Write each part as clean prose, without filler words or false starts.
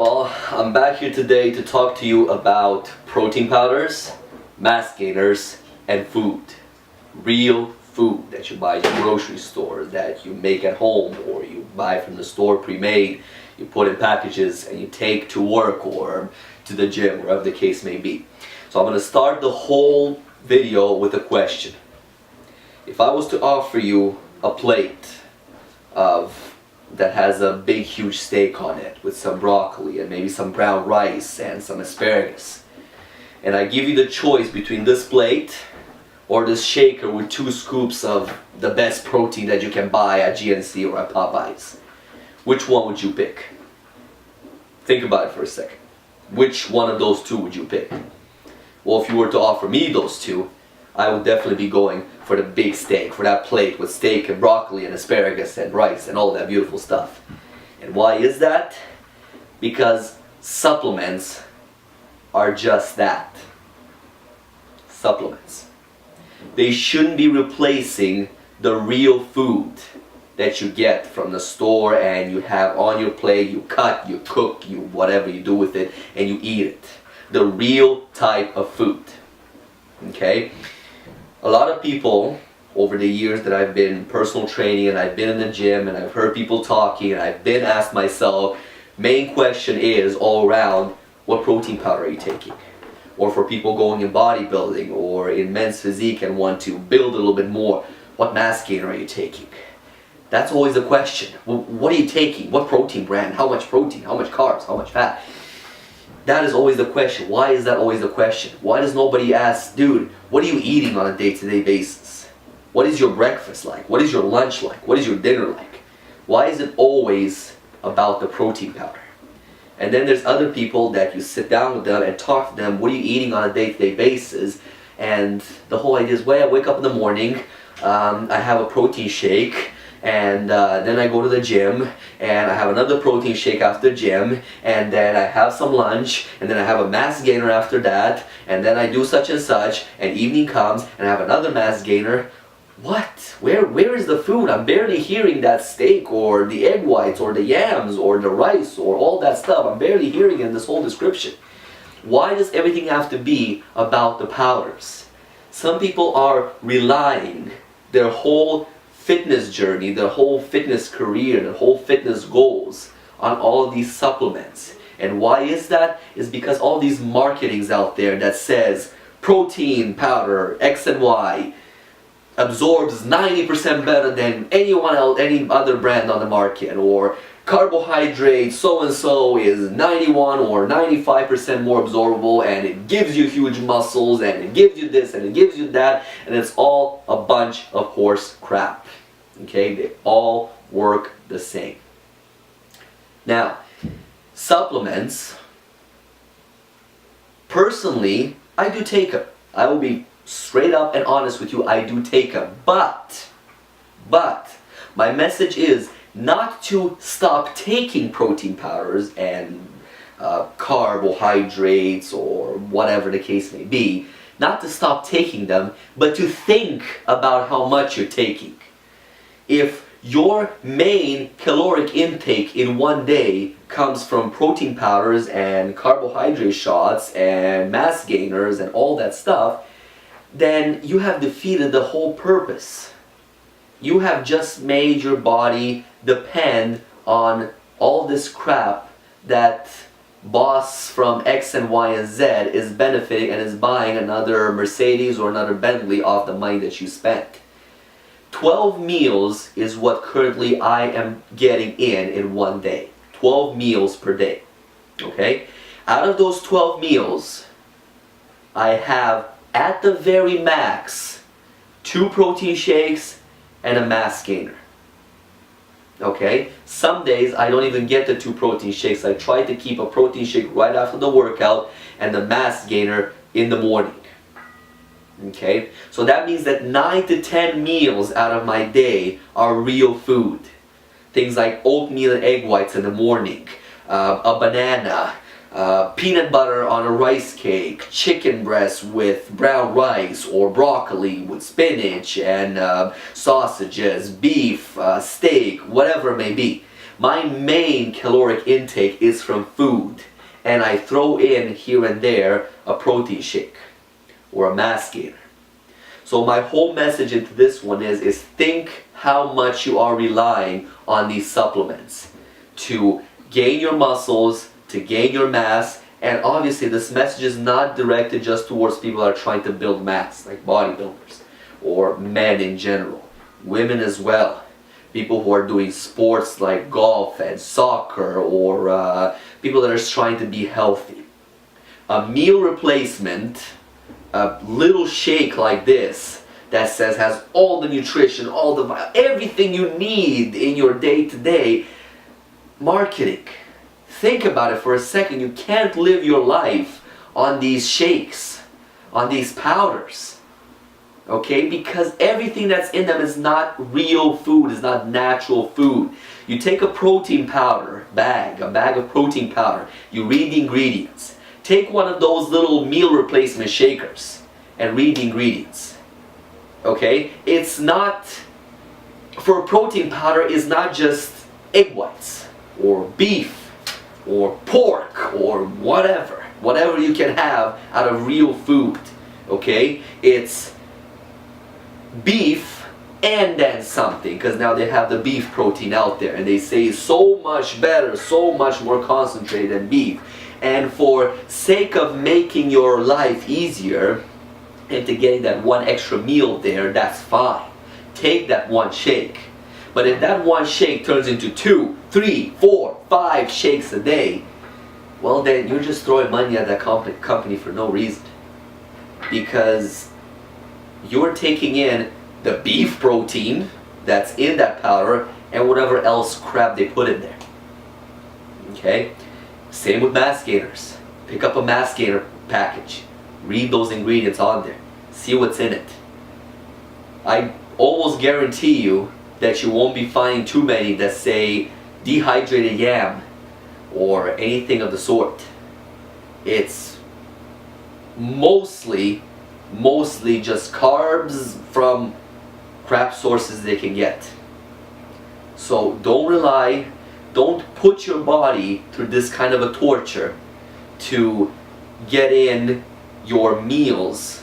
all? I'm back here today to talk to you about protein powders, mass gainers, and food. Real food that you buy at the grocery store, that you make at home, or you buy from the store pre-made, you put in packages and you take to work or to the gym, wherever the case may be. So I'm going to start the whole video with a question. If I was to offer you a plate that has a big huge steak on it with some broccoli and maybe some brown rice and some asparagus, and I give you the choice between this plate or this shaker with 2 scoops of the best protein that you can buy at GNC or at Popeyes, which one would you pick? Think about it for a second. Which one of those 2 would you pick? Well, if you were to offer me those 2, I would definitely be going for the big steak, for that plate with steak and broccoli and asparagus and rice and all that beautiful stuff. And why is that? Because supplements are just that. Supplements. They shouldn't be replacing the real food that you get from the store and you have on your plate, you cut, you cook, you whatever you do with it, and you eat it. The real type of food. Okay? A lot of people, over the years that I've been personal training and I've been in the gym and I've heard people talking and I've been asked myself, main question is all around, what protein powder are you taking? Or for people going in bodybuilding or in men's physique and want to build a little bit more, what mass gainer are you taking? That's always the question. Well, what are you taking? What protein brand? How much protein? How much carbs? How much fat? That is always the question. Why is that always the question? Why does nobody ask, dude, what are you eating on a day-to-day basis? What is your breakfast like? What is your lunch like? What is your dinner like? Why is it always about the protein powder? And then there's other people that you sit down with them and talk to them, what are you eating on a day-to-day basis? And the whole idea is, well, I wake up in the morning, I have a protein shake, and then I go to the gym and I have another protein shake after the gym, and then I have some lunch, and then I have a mass gainer after that, and then I do such and such, and evening comes and I have another mass gainer. What? Where is the food? I'm barely hearing that steak or the egg whites or the yams or the rice or all that stuff. I'm barely hearing it in this whole description. Why does everything have to be about the powders? Some people are relying their whole fitness journey, their whole fitness career, their whole fitness goals on all of these supplements. And why is that? Is because all these marketings out there that says protein powder X and Y absorbs 90% better than anyone else, any other brand on the market, or carbohydrate so and so is 91 or 95% more absorbable and it gives you huge muscles and it gives you this and it gives you that, and it's all a bunch of horse crap. Okay, they all work the same. Now, supplements, personally, I do take them. I will be straight up and honest with you, I do take them. But, my message is not to stop taking protein powders and carbohydrates or whatever the case may be. Not to stop taking them, but to think about how much you're taking. If your main caloric intake in one day comes from protein powders and carbohydrate shots and mass gainers and all that stuff, then you have defeated the whole purpose. You have just made your body depend on all this crap that boss from X and Y and Z is benefiting and is buying another Mercedes or another Bentley off the money that you spent. 12 meals is what currently I am getting in one day. 12 meals per day. Okay? Out of those 12 meals, I have at the very max 2 protein shakes and a mass gainer. Okay? Some days I don't even get the 2 protein shakes. I try to keep a protein shake right after the workout and the mass gainer in the morning. Okay? So that means that 9 to 10 meals out of my day are real food. Things like oatmeal and egg whites in the morning, a banana, peanut butter on a rice cake, chicken breast with brown rice or broccoli with spinach and sausages, beef, steak, whatever it may be. My main caloric intake is from food, and I throw in here and there a protein shake or a mass gainer. So my whole message into this one is think how much you are relying on these supplements to gain your muscles, to gain your mass. And obviously this message is not directed just towards people that are trying to build mass, like bodybuilders or men in general, women as well, people who are doing sports like golf and soccer, or people that are trying to be healthy. A meal replacement, a little shake like this that says has all the nutrition, all the everything you need in your day-to-day marketing. Think about it for a second. You can't live your life on these shakes, on these powders, okay? Because everything that's in them is not real food, is not natural food. You take a protein powder bag, a bag of protein powder, you read the ingredients. Take one of those little meal replacement shakers and read the ingredients. Okay? It's not, for a protein powder, it's not just egg whites or beef or pork or whatever you can have out of real food. Okay? It's beef and then something, because now they have the beef protein out there and they say it's so much better, so much more concentrated than beef. And for sake of making your life easier into getting that one extra meal there, that's fine. Take that one shake. But if that one shake turns into 2, 3, 4, 5 shakes a day, well then you're just throwing money at that company for no reason. Because you're taking in the beef protein that's in that powder and whatever else crap they put in there. Okay? Same with mass gainers. Pick up a mass gainer package. Read those ingredients on there. See what's in it. I almost guarantee you that you won't be finding too many that say dehydrated yam or anything of the sort. It's mostly just carbs from crap sources they can get. So don't put your body through this kind of a torture to get in your meals,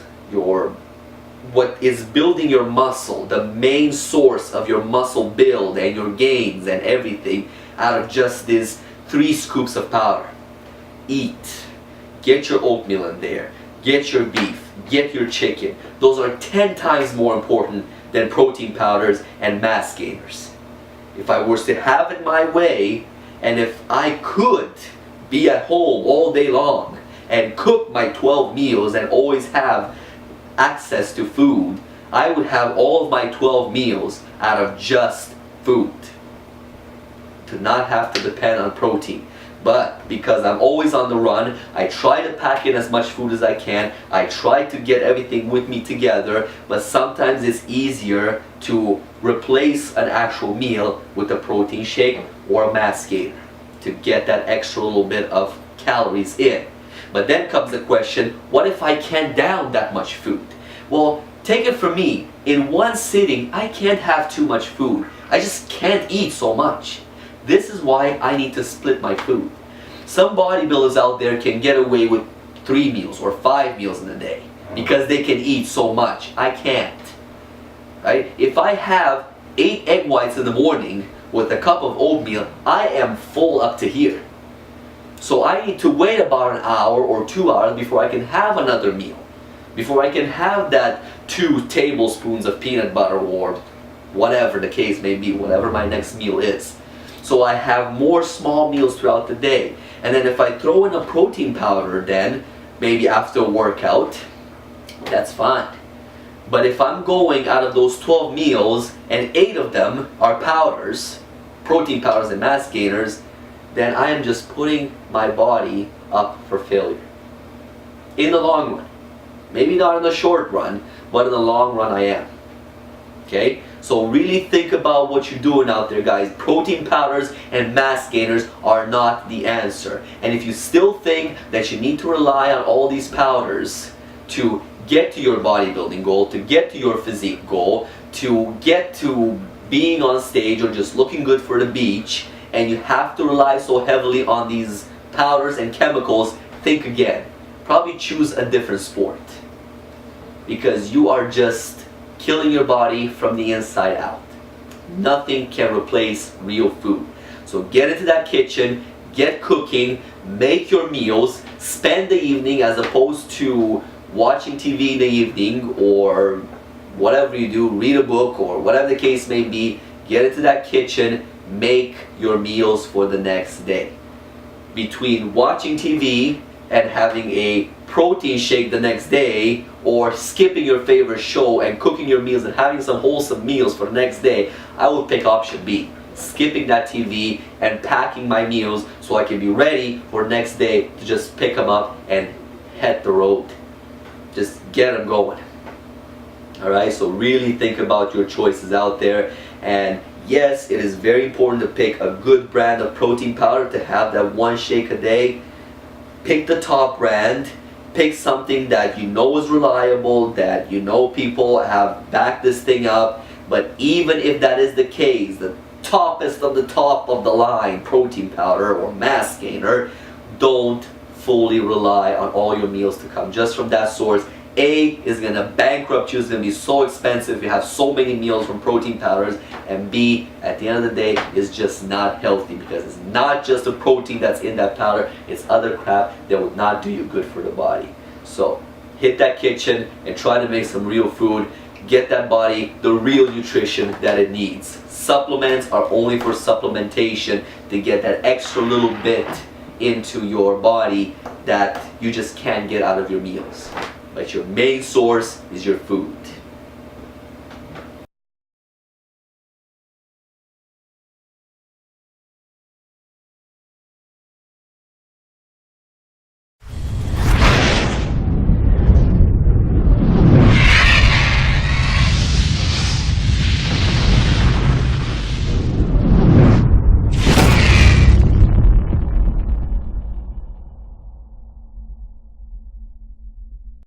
what is building your muscle, the main source of your muscle build and your gains and everything, out of just these 3 scoops of powder. Eat. Get your oatmeal in there. Get your beef. Get your chicken. Those are 10 times more important than protein powders and mass gainers. If I was to have it my way, and if I could be at home all day long and cook my 12 meals and always have access to food, I would have all of my 12 meals out of just food. To not have to depend on protein. But because I'm always on the run, I try to pack in as much food as I can. I try to get everything with me together, but sometimes it's easier to replace an actual meal with a protein shake or a mass gainer to get that extra little bit of calories in. But then comes the question, what if I can't down that much food? Well, take it from me, in one sitting I can't have too much food. I just can't eat so much. This is why I need to split my food. Some bodybuilders out there can get away with 3 meals or 5 meals in a day because they can eat so much. I can't. Right? If I have 8 egg whites in the morning with a cup of oatmeal, I am full up to here. So I need to wait about an hour or 2 hours before I can have another meal. Before I can have that 2 tablespoons of peanut butter or whatever the case may be, whatever my next meal is. So I have more small meals throughout the day. And then if I throw in a protein powder then, maybe after a workout, that's fine. But if I'm going out of those 12 meals and 8 of them are powders, protein powders and mass gainers, then I am just putting my body up for failure. In the long run. Maybe not in the short run, but in the long run I am. Okay? So really think about what you're doing out there, guys. Protein powders and mass gainers are not the answer. And if you still think that you need to rely on all these powders to get to your bodybuilding goal, to get to your physique goal, to get to being on stage or just looking good for the beach, and you have to rely so heavily on these powders and chemicals, think again. Probably choose a different sport, because you are just killing your body from the inside out. Nothing can replace real food. So get into that kitchen, get cooking, make your meals, spend the evening, as opposed to watching TV in the evening or whatever you do, read a book or whatever the case may be. Get into that kitchen, make your meals for the next day. Between watching TV and having a protein shake the next day, or skipping your favorite show and cooking your meals and having some wholesome meals for the next day, I would pick option B. Skipping that TV and packing my meals so I can be ready for next day to just pick them up and hit the road. Just get them going. Alright, so really think about your choices out there. And yes, it is very important to pick a good brand of protein powder to have that one shake a day. Pick the top brand. Pick something that you know is reliable, that you know people have backed this thing up. But even if that is the case, the toppest of the top of the line protein powder or mass gainer, don't fully rely on all your meals to come just from that source. A, is going to bankrupt you, it's going to be so expensive, you have so many meals from protein powders, and B, at the end of the day, is just not healthy, because it's not just the protein that's in that powder, it's other crap that would not do you good for the body. So hit that kitchen and try to make some real food. Get that body the real nutrition that it needs. Supplements are only for supplementation, to get that extra little bit into your body that you just can't get out of your meals. But your main source is your food.